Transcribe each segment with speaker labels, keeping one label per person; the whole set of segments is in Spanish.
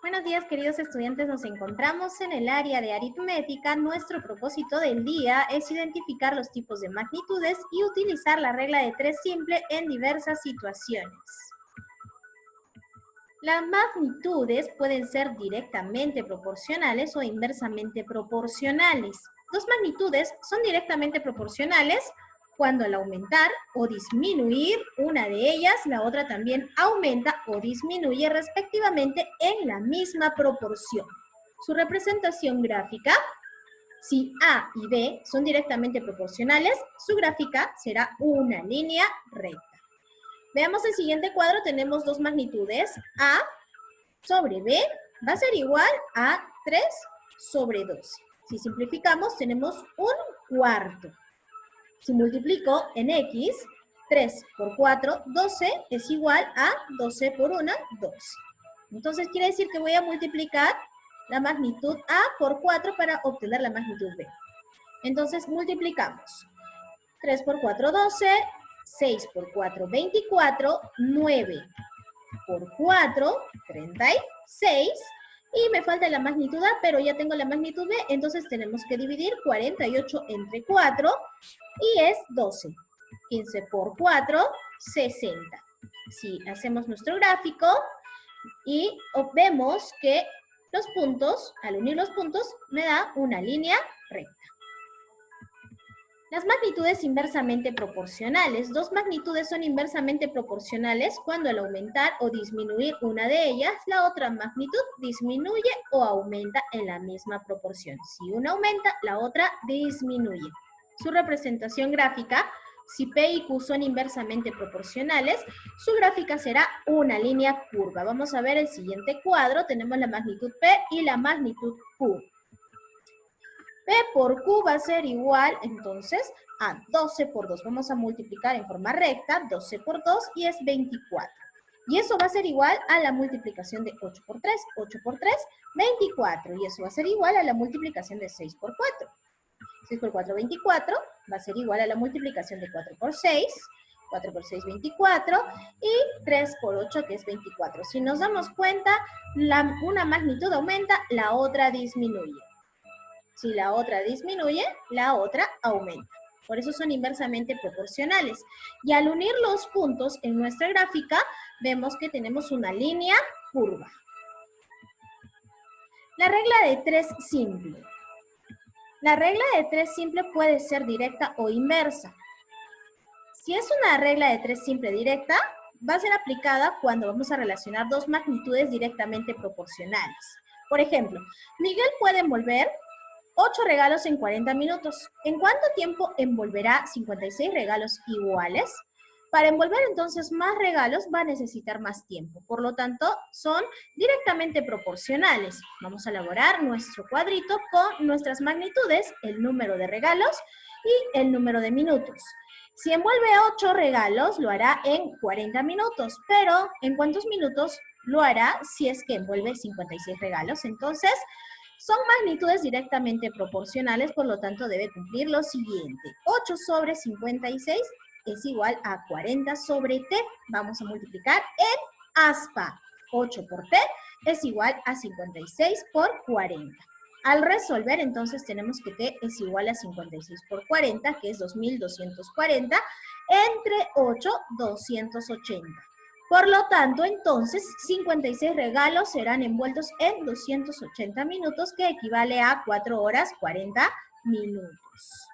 Speaker 1: Buenos días, queridos estudiantes. Nos encontramos en el área de aritmética. Nuestro propósito del día es identificar los tipos de magnitudes y utilizar la regla de 3 simple en diversas situaciones. Las magnitudes pueden ser directamente proporcionales o inversamente proporcionales. Dos magnitudes son directamente proporcionales cuando al aumentar o disminuir una de ellas, la otra también aumenta o disminuye respectivamente en la misma proporción. Su representación gráfica, si A y B son directamente proporcionales, su gráfica será una línea recta. Veamos el siguiente cuadro, tenemos dos magnitudes, A sobre B va a ser igual a 3 sobre 12. Si simplificamos, tenemos un cuarto. Si multiplico en X, 3 por 4, 12 es igual a 12 por 1, 12. Entonces quiere decir que voy a multiplicar la magnitud A por 4 para obtener la magnitud B. Entonces multiplicamos. 3 por 4, 12, 6 por 4, 24, 9 por 4, 36, y me falta la magnitud A, pero ya tengo la magnitud B, entonces tenemos que dividir 48 entre 4, y es 12. 15 por 4, 60. Si hacemos nuestro gráfico, y vemos que los puntos, al unir los puntos, me da una línea recta. Las magnitudes inversamente proporcionales. Dos magnitudes son inversamente proporcionales cuando al aumentar o disminuir una de ellas, la otra magnitud disminuye o aumenta en la misma proporción. Si una aumenta, la otra disminuye. Su representación gráfica, si P y Q son inversamente proporcionales, su gráfica será una línea curva. Vamos a ver el siguiente cuadro. Tenemos la magnitud P y la magnitud Q. P por Q va a ser igual, entonces, a 12 por 2. Vamos a multiplicar en forma recta, 12 por 2, y es 24. Y eso va a ser igual a la multiplicación de 8 por 3. 8 por 3, 24. Y eso va a ser igual a la multiplicación de 6 por 4. 6 por 4, 24. Va a ser igual a la multiplicación de 4 por 6. 4 por 6, 24. Y 3 por 8, que es 24. Si nos damos cuenta, una magnitud aumenta, la otra disminuye. Si la otra disminuye, la otra aumenta. Por eso son inversamente proporcionales. Y al unir los puntos en nuestra gráfica, vemos que tenemos una línea curva. La regla de 3 simple. La regla de 3 simple puede ser directa o inversa. Si es una regla de 3 simple directa, va a ser aplicada cuando vamos a relacionar dos magnitudes directamente proporcionales. Por ejemplo, Miguel puede envolver 8 regalos en 40 minutos. ¿En cuánto tiempo envolverá 56 regalos iguales? Para envolver entonces más regalos va a necesitar más tiempo. Por lo tanto, son directamente proporcionales. Vamos a elaborar nuestro cuadrito con nuestras magnitudes, el número de regalos y el número de minutos. Si envuelve 8 regalos, lo hará en 40 minutos. Pero, ¿en cuántos minutos lo hará si es que envuelve 56 regalos? Entonces, son magnitudes directamente proporcionales, por lo tanto debe cumplir lo siguiente. 8 sobre 56 es igual a 40 sobre t. Vamos a multiplicar en aspa. 8 por t es igual a 56 por 40. Al resolver, entonces, tenemos que t es igual a 56 por 40, que es 2240, entre 8, 280. Por lo tanto, entonces, 56 regalos serán envueltos en 280 minutos, que equivale a 4 horas 40 minutos.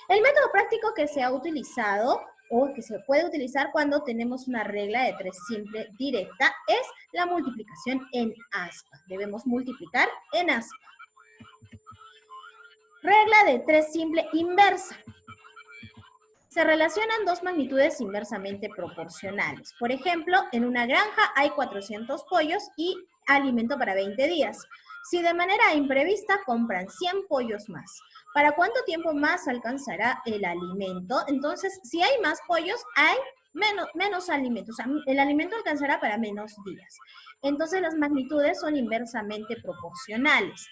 Speaker 1: El método práctico que se ha utilizado o que se puede utilizar cuando tenemos una regla de 3 simple directa es la multiplicación en aspa. Debemos multiplicar en aspa. Regla de 3 simple inversa. Se relacionan dos magnitudes inversamente proporcionales. Por ejemplo, en una granja hay 400 pollos y alimento para 20 días. Si de manera imprevista compran 100 pollos más, ¿para cuánto tiempo más alcanzará el alimento? Entonces, si hay más pollos, hay menos alimento. O sea, el alimento alcanzará para menos días. Entonces, las magnitudes son inversamente proporcionales.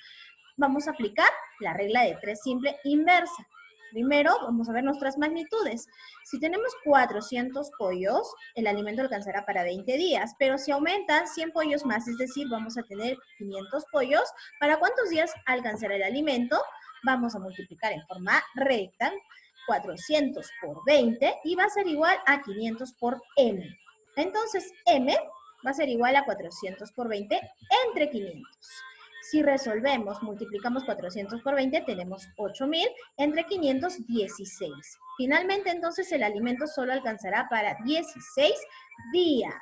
Speaker 1: Vamos a aplicar la regla de 3 simple inversa. Primero, vamos a ver nuestras magnitudes. Si tenemos 400 pollos, el alimento alcanzará para 20 días, pero si aumentan 100 pollos más, es decir, vamos a tener 500 pollos, ¿para cuántos días alcanzará el alimento? Vamos a multiplicar en forma recta 400 por 20 y va a ser igual a 500 por m. Entonces, m va a ser igual a 400 por 20 entre 500. Si resolvemos, multiplicamos 400 por 20, tenemos 8.000, entre 500, 16. Finalmente, entonces, el alimento solo alcanzará para 16 días.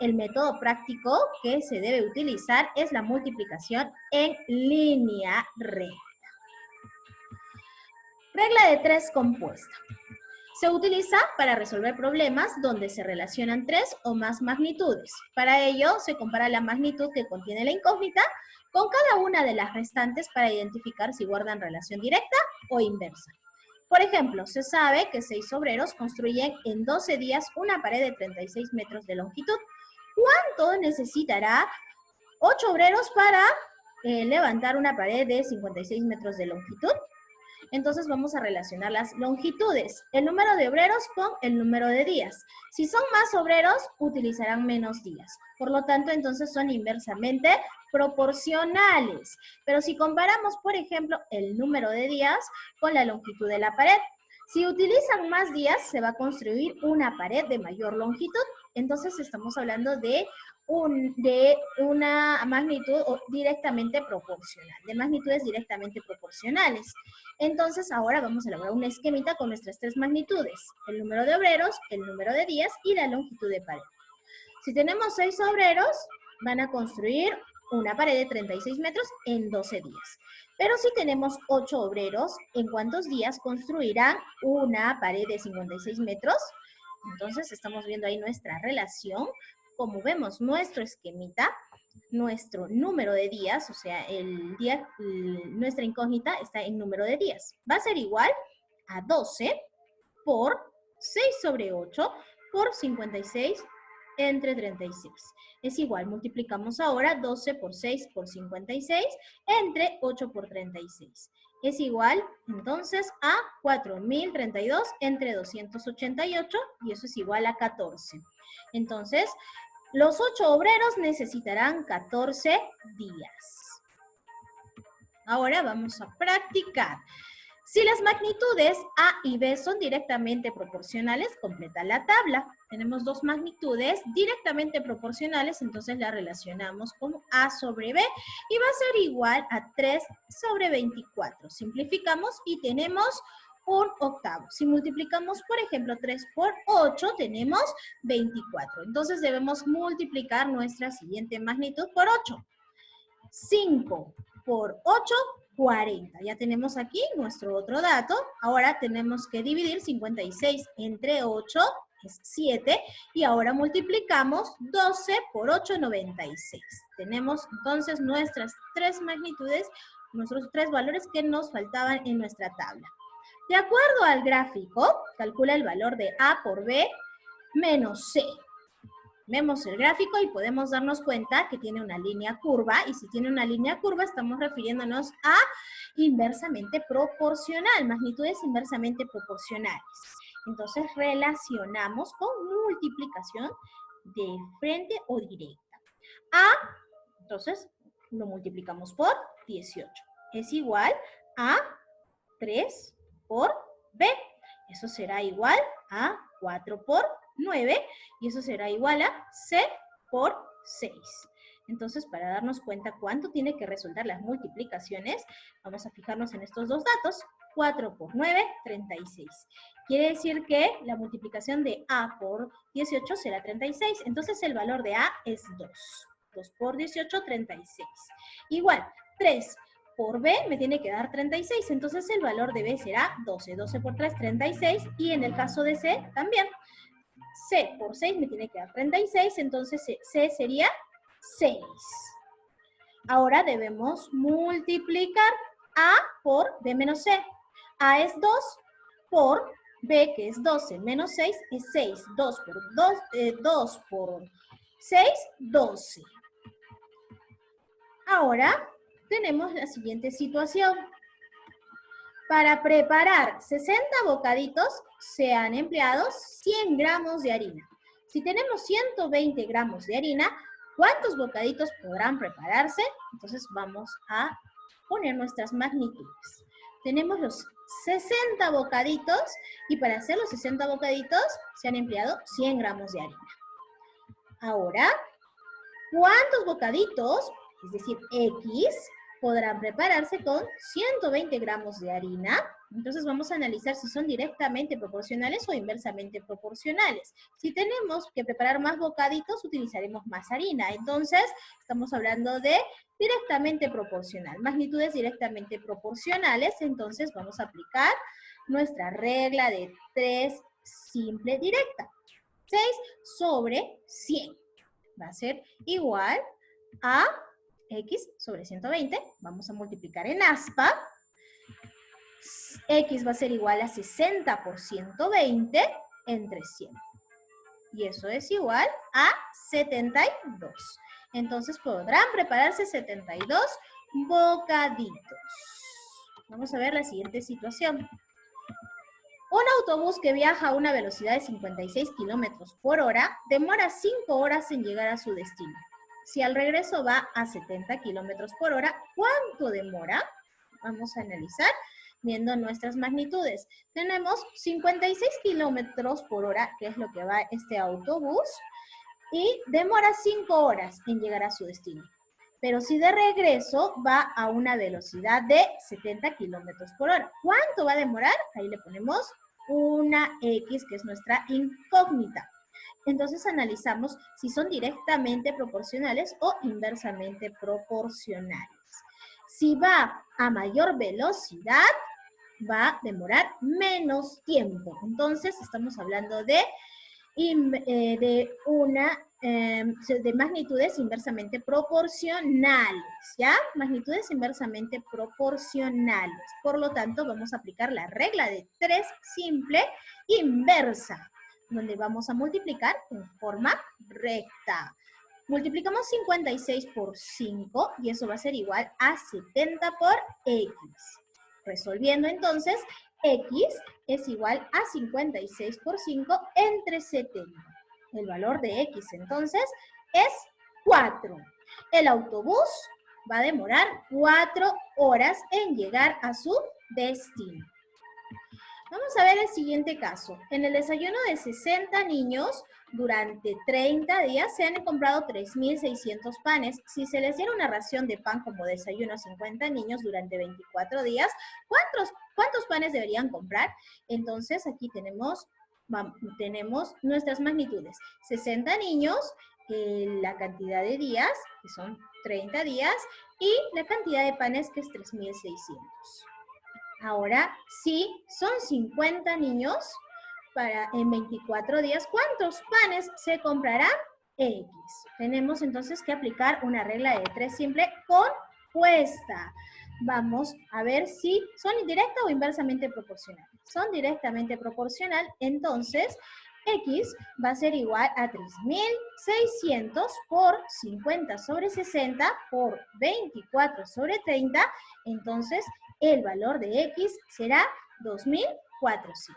Speaker 1: El método práctico que se debe utilizar es la multiplicación en línea recta. Regla de 3 compuesta. Se utiliza para resolver problemas donde se relacionan 3 o más magnitudes. Para ello, se compara la magnitud que contiene la incógnita con cada una de las restantes para identificar si guardan relación directa o inversa. Por ejemplo, se sabe que 6 obreros construyen en 12 días una pared de 36 metros de longitud. ¿Cuánto necesitará 8 obreros para levantar una pared de 56 metros de longitud? Entonces vamos a relacionar las longitudes, el número de obreros con el número de días. Si son más obreros, utilizarán menos días. Por lo tanto, entonces son inversamente proporcionales. Pero si comparamos, por ejemplo, el número de días con la longitud de la pared, si utilizan más días, se va a construir una pared de mayor longitud. Entonces estamos hablando de una magnitud directamente proporcional, de magnitudes directamente proporcionales. Entonces ahora vamos a elaborar un esquemita con nuestras 3 magnitudes, el número de obreros, el número de días y la longitud de pared. Si tenemos 6 obreros, van a construir una pared de 36 metros en 12 días. Pero si tenemos 8 obreros, ¿en cuántos días construirán una pared de 56 metros? Entonces estamos viendo ahí nuestra relación. Como vemos nuestro esquemita, nuestro número de días, o sea, nuestra incógnita está en número de días. Va a ser igual a 12 por 6 sobre 8 por 56 entre 36. Es igual, multiplicamos ahora 12 por 6 por 56 entre 8 por 36. Es igual, entonces, a 4.032 entre 288 y eso es igual a 14. Entonces, los 8 obreros necesitarán 14 días. Ahora vamos a practicar. Si las magnitudes A y B son directamente proporcionales, completa la tabla. Tenemos 2 magnitudes directamente proporcionales, entonces la relacionamos con A sobre B y va a ser igual a 3 sobre 24. Simplificamos y tenemos un octavo. Si multiplicamos, por ejemplo, 3 por 8, tenemos 24. Entonces debemos multiplicar nuestra siguiente magnitud por 8. 5 por 8, 40. Ya tenemos aquí nuestro otro dato. Ahora tenemos que dividir 56 entre 8, es 7. Y ahora multiplicamos 12 por 8, 96. Tenemos entonces nuestras 3 magnitudes, nuestros 3 valores que nos faltaban en nuestra tabla. De acuerdo al gráfico, calcula el valor de A por B menos C. Vemos el gráfico y podemos darnos cuenta que tiene una línea curva, y si tiene una línea curva estamos refiriéndonos a inversamente proporcional, magnitudes inversamente proporcionales. Entonces relacionamos con multiplicación de frente o directa. A, entonces lo multiplicamos por 18. Es igual a 3 por B. Eso será igual a 4 por 9 y eso será igual a C por 6. Entonces, para darnos cuenta cuánto tiene que resultar las multiplicaciones, vamos a fijarnos en estos dos datos. 4 por 9, 36. Quiere decir que la multiplicación de A por 18 será 36. Entonces, el valor de A es 2. 2 por 18, 36. Igual, 3 por B me tiene que dar 36. Entonces, el valor de B será 12. 12 por 3, 36. Y en el caso de C, también. C por 6 me tiene que dar 36. Entonces, C sería 6. Ahora debemos multiplicar A por B menos C. A es 2 por B, que es 12, menos 6 es 6. 2 por 6, 12. Ahora tenemos la siguiente situación. Para preparar 60 bocaditos se han empleado 100 gramos de harina. Si tenemos 120 gramos de harina, ¿cuántos bocaditos podrán prepararse? Entonces vamos a poner nuestras magnitudes. Tenemos los 60 bocaditos y para hacer los 60 bocaditos se han empleado 100 gramos de harina. Ahora, ¿cuántos bocaditos, es decir, X, podrán prepararse con 120 gramos de harina? Entonces vamos a analizar si son directamente proporcionales o inversamente proporcionales. Si tenemos que preparar más bocaditos, utilizaremos más harina. Entonces, estamos hablando de directamente proporcional. Magnitudes directamente proporcionales, entonces vamos a aplicar nuestra regla de 3 simple directa. 6 sobre 100 va a ser igual a X sobre 120. Vamos a multiplicar en aspa. X va a ser igual a 60 por 120 entre 100. Y eso es igual a 72. Entonces podrán prepararse 72 bocaditos. Vamos a ver la siguiente situación. Un autobús que viaja a una velocidad de 56 kilómetros por hora demora 5 horas en llegar a su destino. Si al regreso va a 70 kilómetros por hora, ¿cuánto demora? Vamos a analizar viendo nuestras magnitudes. Tenemos 56 kilómetros por hora, que es lo que va este autobús, y demora 5 horas en llegar a su destino. Pero si de regreso va a una velocidad de 70 kilómetros por hora, ¿cuánto va a demorar? Ahí le ponemos una X, que es nuestra incógnita. Entonces analizamos si son directamente proporcionales o inversamente proporcionales. Si va a mayor velocidad, va a demorar menos tiempo. Entonces estamos hablando de magnitudes inversamente proporcionales, ¿ya? Magnitudes inversamente proporcionales. Por lo tanto, vamos a aplicar la regla de 3 simple inversa, donde vamos a multiplicar en forma recta. Multiplicamos 56 por 5 y eso va a ser igual a 70 por X. Resolviendo entonces, X es igual a 56 por 5 entre 70. El valor de X entonces es 4. El autobús va a demorar 4 horas en llegar a su destino. Vamos a ver el siguiente caso. En el desayuno de 60 niños, durante 30 días se han comprado 3.600 panes. Si se les diera una ración de pan como desayuno a 50 niños durante 24 días, ¿cuántos panes deberían comprar? Entonces aquí tenemos nuestras magnitudes. 60 niños, la cantidad de días, que son 30 días, y la cantidad de panes, que es 3.600. Ahora, si son 50 niños, en 24 días, ¿cuántos panes se comprarán? X. Tenemos entonces que aplicar una regla de 3 simple compuesta. Vamos a ver si son directa o inversamente proporcional. Son directamente proporcional, entonces X va a ser igual a 3.600 por 50 sobre 60 por 24 sobre 30. Entonces, el valor de X será 2.400.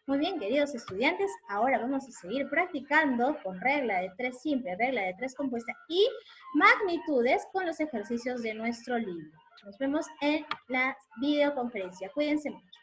Speaker 1: Muy bien, queridos estudiantes, ahora vamos a seguir practicando con regla de 3 simple, regla de 3 compuesta y magnitudes con los ejercicios de nuestro libro. Nos vemos en la videoconferencia. Cuídense mucho.